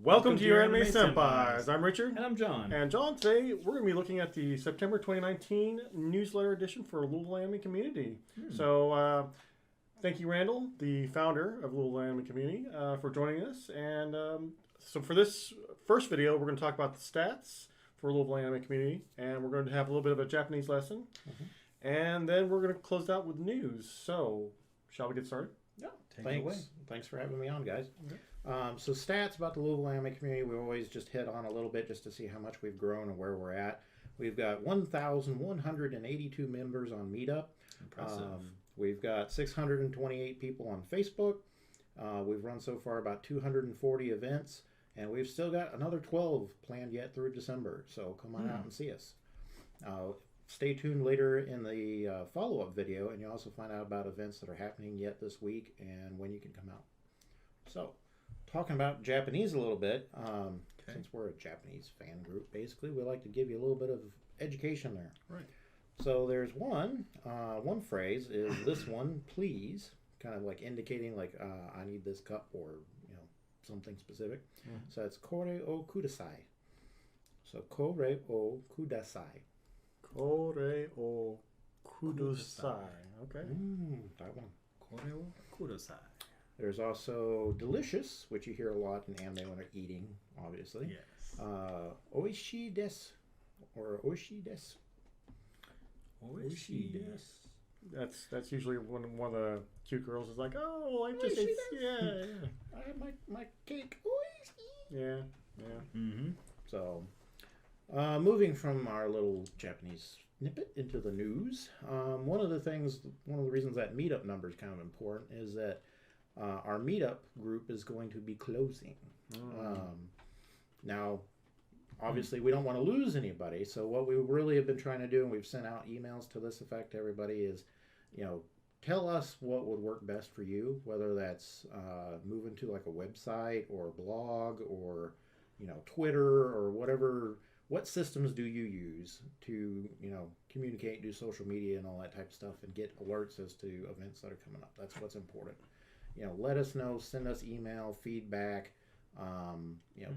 Welcome to Your Anime Senpais. I'm Richard. And I'm John. And John, today we're going to be looking at the September 2019 newsletter edition for Louisville Anime Community. So, thank you, Randall, the founder of Louisville Anime Community, for joining us. And so for this first video, we're going to talk about the stats for Louisville Anime Community. And we're going to have a little bit of a Japanese lesson. And then we're going to close out with news. So, shall we get started? Yeah, thanks for having me on, guys. So stats about the Louisville Anime Community, we always just hit on a little bit just to see how much we've grown and where we're at. We've got 1,182 members on Meetup. Impressive. We've got 628 people on Facebook. We've run so far about 240 events, and we've still got another 12 planned yet through December. So come on out and see us. Stay tuned later in the follow-up video, and you'll also find out about events that are happening yet this week and when you can come out. So, talking about Japanese a little bit, since we're a Japanese fan group, basically, we like to give you a little bit of education there. Right. So there's one phrase is this one, please, kind of like indicating like I need this cup or something specific. So it's kore o kudasai. So kore o kudasai. Kore o kudasai. Okay. That one. Kore o kudasai. There's also delicious, which you hear a lot in anime when they're eating, obviously. Yes. Oishii desu, or oishii desu. Oishii desu. That's usually when one of the cute girls is like, oh, I just ate, yeah. I have my cake. Oishii. Yeah. Mm-hmm. So, moving from our little Japanese snippet into the news, one of the reasons that meetup number is kind of important is that our meetup group is going to be closing. Now, obviously, we don't want to lose anybody. So what we really have been trying to do, and we've sent out emails to this effect to everybody, is, tell us what would work best for you, whether that's moving to like a website or a blog or, Twitter or whatever. What systems do you use to, communicate, do social media and all that type of stuff and get alerts as to events that are coming up? That's what's important. Let us know, send us email, feedback,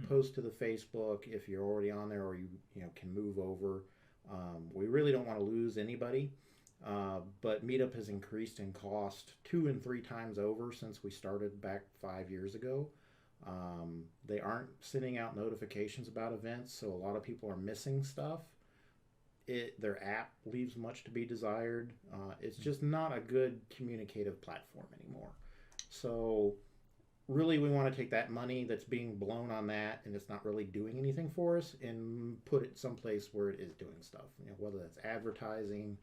post to the Facebook if you're already on there or you can move over. We really don't want to lose anybody, but Meetup has increased in cost 2 and 3 times over since we started back 5 years ago. They aren't sending out notifications about events, so a lot of people are missing stuff. Their app leaves much to be desired. It's just not a good communicative platform anymore. So really we want to take that money that's being blown on that and it's not really doing anything for us and put it someplace where it is doing stuff, whether that's advertising,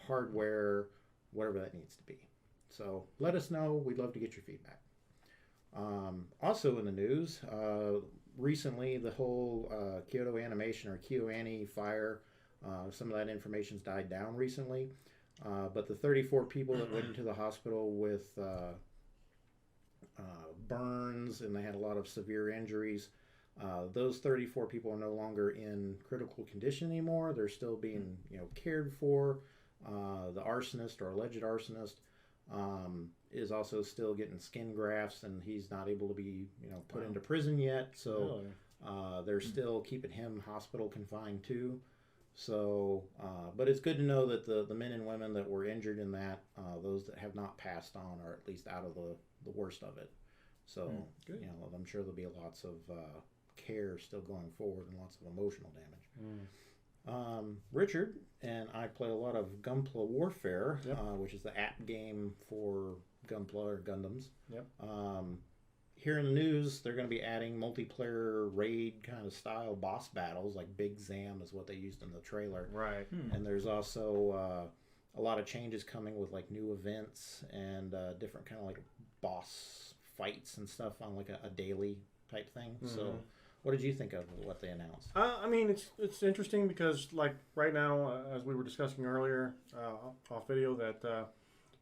hardware, whatever that needs to be. So let us know. We'd love to get your feedback. Also in the news, recently the whole Kyoto animation or kyo-ani fire, some of that information's died down recently, but the 34 people that went into the hospital with burns and they had a lot of severe injuries, those 34 people are no longer in critical condition anymore. They're still being cared for. The arsonist or alleged arsonist is also still getting skin grafts, and he's not able to be put into prison yet. So they're still keeping him hospital confined too. So, but it's good to know that the men and women that were injured in that, those that have not passed on are at least out of the worst of it. So, I'm sure there'll be lots of care still going forward and lots of emotional damage. Richard and I play a lot of Gunpla Warfare, which is the app game for Gunpla or Gundams. Here in the news, they're going to be adding multiplayer raid kind of style boss battles, like Big Zam is what they used in the trailer. Right. And there's also a lot of changes coming with like new events and different kind of like boss fights and stuff on like a daily type thing. So what did you think of what they announced? I mean, it's interesting because like right now, as we were discussing earlier off video, that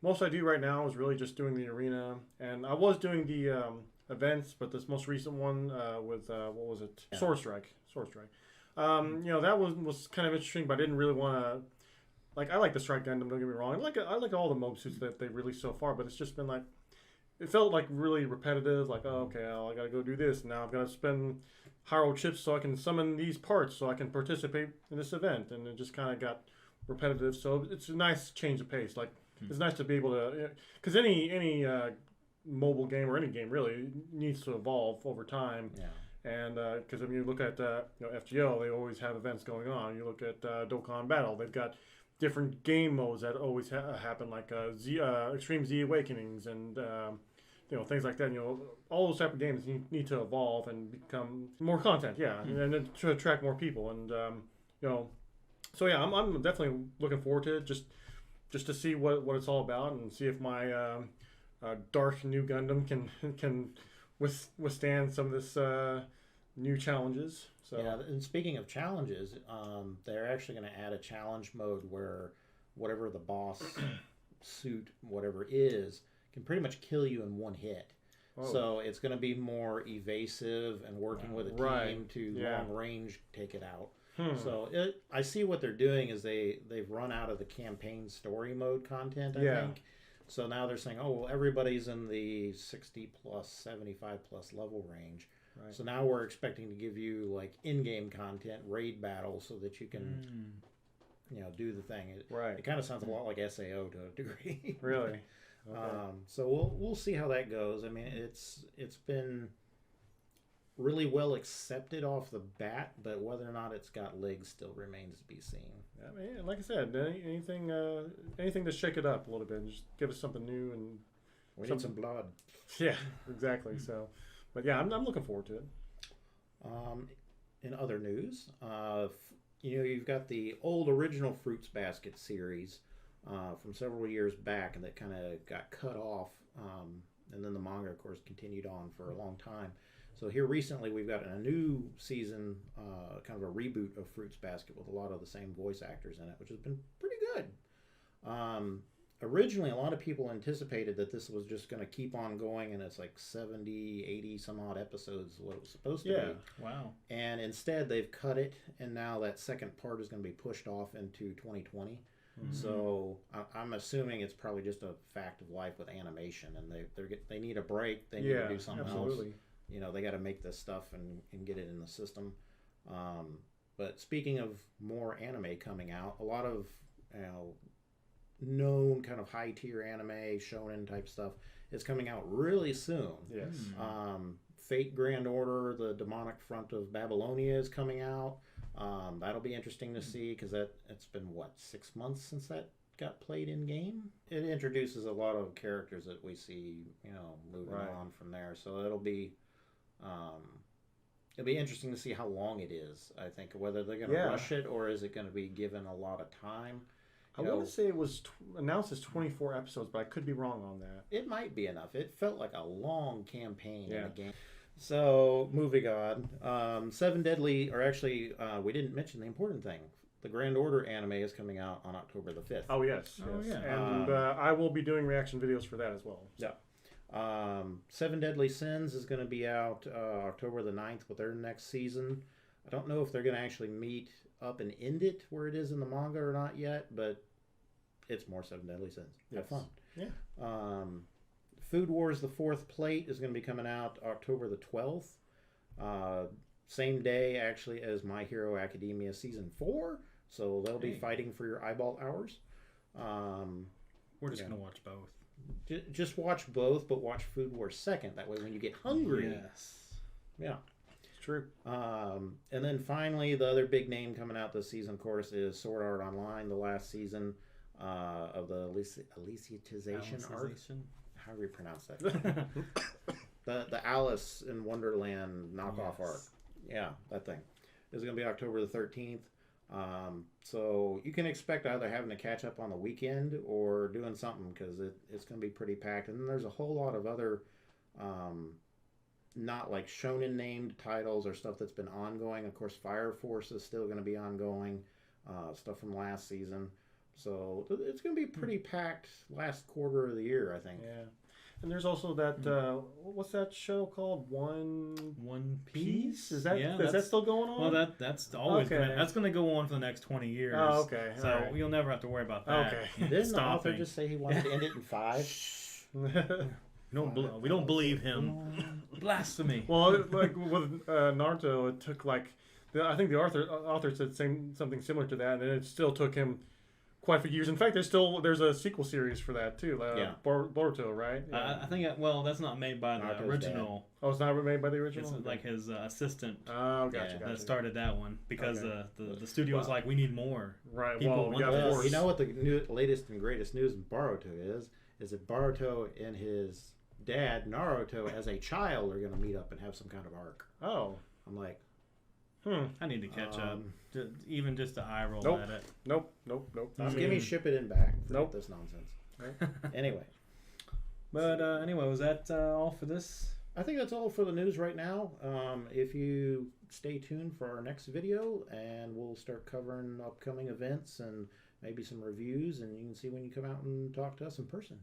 most I do right now is really just doing the arena, and I was doing the events, but this most recent one with what was it? Sword Strike. That was kind of interesting, but I didn't really want to. Like, I like the Strike Gundam, don't get me wrong. I like all the mob suits that they released so far, but it's just been like it felt like really repetitive. Like, oh, okay, well, I got to go do this. Now I've got to spend hyrule chips so I can summon these parts so I can participate in this event, and it just kind of got repetitive. So it's a nice change of pace. Like, it's nice to be able to, because any mobile game or any game really needs to evolve over time. Yeah. And because you look at FGO, they always have events going on. You look at Dokkan Battle, they've got different game modes that always happen, like Extreme Z Awakenings and things like that. All those type of games need to evolve and become more content. Yeah, and then to attract more people. And so yeah, I'm definitely looking forward to it. Just to see what it's all about and see if my dark new Gundam can withstand some of this new challenges. So yeah, and speaking of challenges, they're actually going to add a challenge mode where whatever the boss suit, whatever is, can pretty much kill you in one hit. Oh. So it's going to be more evasive and working with a team to long range take it out. So I see what they're doing is they've run out of the campaign story mode content, I think. So now they're saying, oh, well, everybody's in the 60 plus, 75 plus level range. Right. So now we're expecting to give you like in-game content, raid battles, so that you can, do the thing. It kind of sounds a lot like SAO to a degree. Really? Okay. So we'll see how that goes. I mean, it's been really well accepted off the bat, but whether or not it's got legs still remains to be seen. I mean, like I said, anything to shake it up a little bit, just give us something new and we need some blood. Yeah, exactly. So, but yeah, I'm looking forward to it. In other news, you've got the old original Fruits Basket series from several years back, and that kind of got cut off, and then the manga, of course, continued on for a long time. So here recently we've got a new season, kind of a reboot of Fruits Basket with a lot of the same voice actors in it, which has been pretty good. Originally, a lot of people anticipated that this was just going to keep on going, and it's like 70, 80 some odd episodes what it was supposed to be. Wow. And instead they've cut it, and now that second part is going to be pushed off into 2020. So I'm assuming it's probably just a fact of life with animation, and they need a break. They need to do something else. They got to make this stuff and get it in the system. But speaking of more anime coming out, a lot of known kind of high tier anime, shonen type stuff is coming out really soon. Yes. Fate Grand Order, the demonic front of Babylonia is coming out. That'll be interesting to see because it's been 6 months since that got played in game. It introduces a lot of characters that we see, moving on from there. So it'll be interesting to see how long it is. I think whether they're going to rush it or is it going to be given a lot of time. I want to say it was announced as 24 episodes, but I could be wrong on that. It might be enough. It felt like a long campaign in the game. So, moving on. Seven Deadly, or actually, we didn't mention the important thing. The Grand Order anime is coming out on October the 5th. Oh, yes. Oh, yeah. And I will be doing reaction videos for that as well. So. Yeah. Seven Deadly Sins is going to be out October the 9th with their next season. I don't know if they're going to actually meet up and end it where it is in the manga or not yet, but it's more Seven Deadly Sins. Have fun. Yeah. Food Wars: The Fourth Plate is going to be coming out October the 12th. Same day, actually, as My Hero Academia Season 4. So they'll be fighting for your eyeball hours. We're just going to watch both. Just watch both, but watch Food Wars second. That way when you get hungry. Yes. Yeah. It's true. And then finally, the other big name coming out this season, of course, is Sword Art Online, the last season of the Alicization arc. How do we pronounce that? the Alice in Wonderland knockoff arc. Yeah, that thing. Is going to be October the 13th. So you can expect either having to catch up on the weekend or doing something because it's going to be pretty packed. And then there's a whole lot of other not like shonen named titles or stuff that's been ongoing. Of course, Fire Force is still going to be ongoing. Stuff from last season. So it's going to be pretty packed last quarter of the year, I think. Yeah. And there's also that, what's that show called? One Piece? Is that still going on? Well, that's always that's going to go on for the next 20 years. Oh, okay. So you'll never have to worry about that. Okay. Didn't the author just say he wanted to end it in 5? We don't believe him. Blasphemy. Well, like with Naruto, it took like I think the author said something similar to that, and it still took him quite a few years. In fact, there's a sequel series for that too. Boruto, right? Yeah. I think that's not made by the original. Dad. Oh, it's not made by the original. It's like his assistant. Oh, gotcha. That started that one because the studio was like, we need more. Right. People well, you know what the latest and greatest news in Boruto is that Boruto and his dad Naruto as a child are going to meet up and have some kind of arc. Oh. I'm like, I need to catch up. Even just to eye roll at it. Nope. Just give me ship it in back. Nope. This nonsense. Nope. Anyway. But anyway, was that all for this? I think that's all for the news right now. If you stay tuned for our next video, and we'll start covering upcoming events and maybe some reviews, and you can see when you come out and talk to us in person.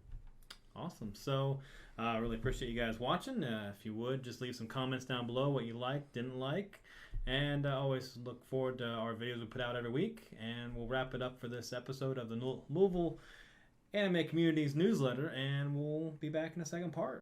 Awesome. So I really appreciate you guys watching. If you would, just leave some comments down below what you liked, didn't like. And I always look forward to our videos we put out every week. And we'll wrap it up for this episode of the Louisville Anime Community's newsletter. And we'll be back in the second part.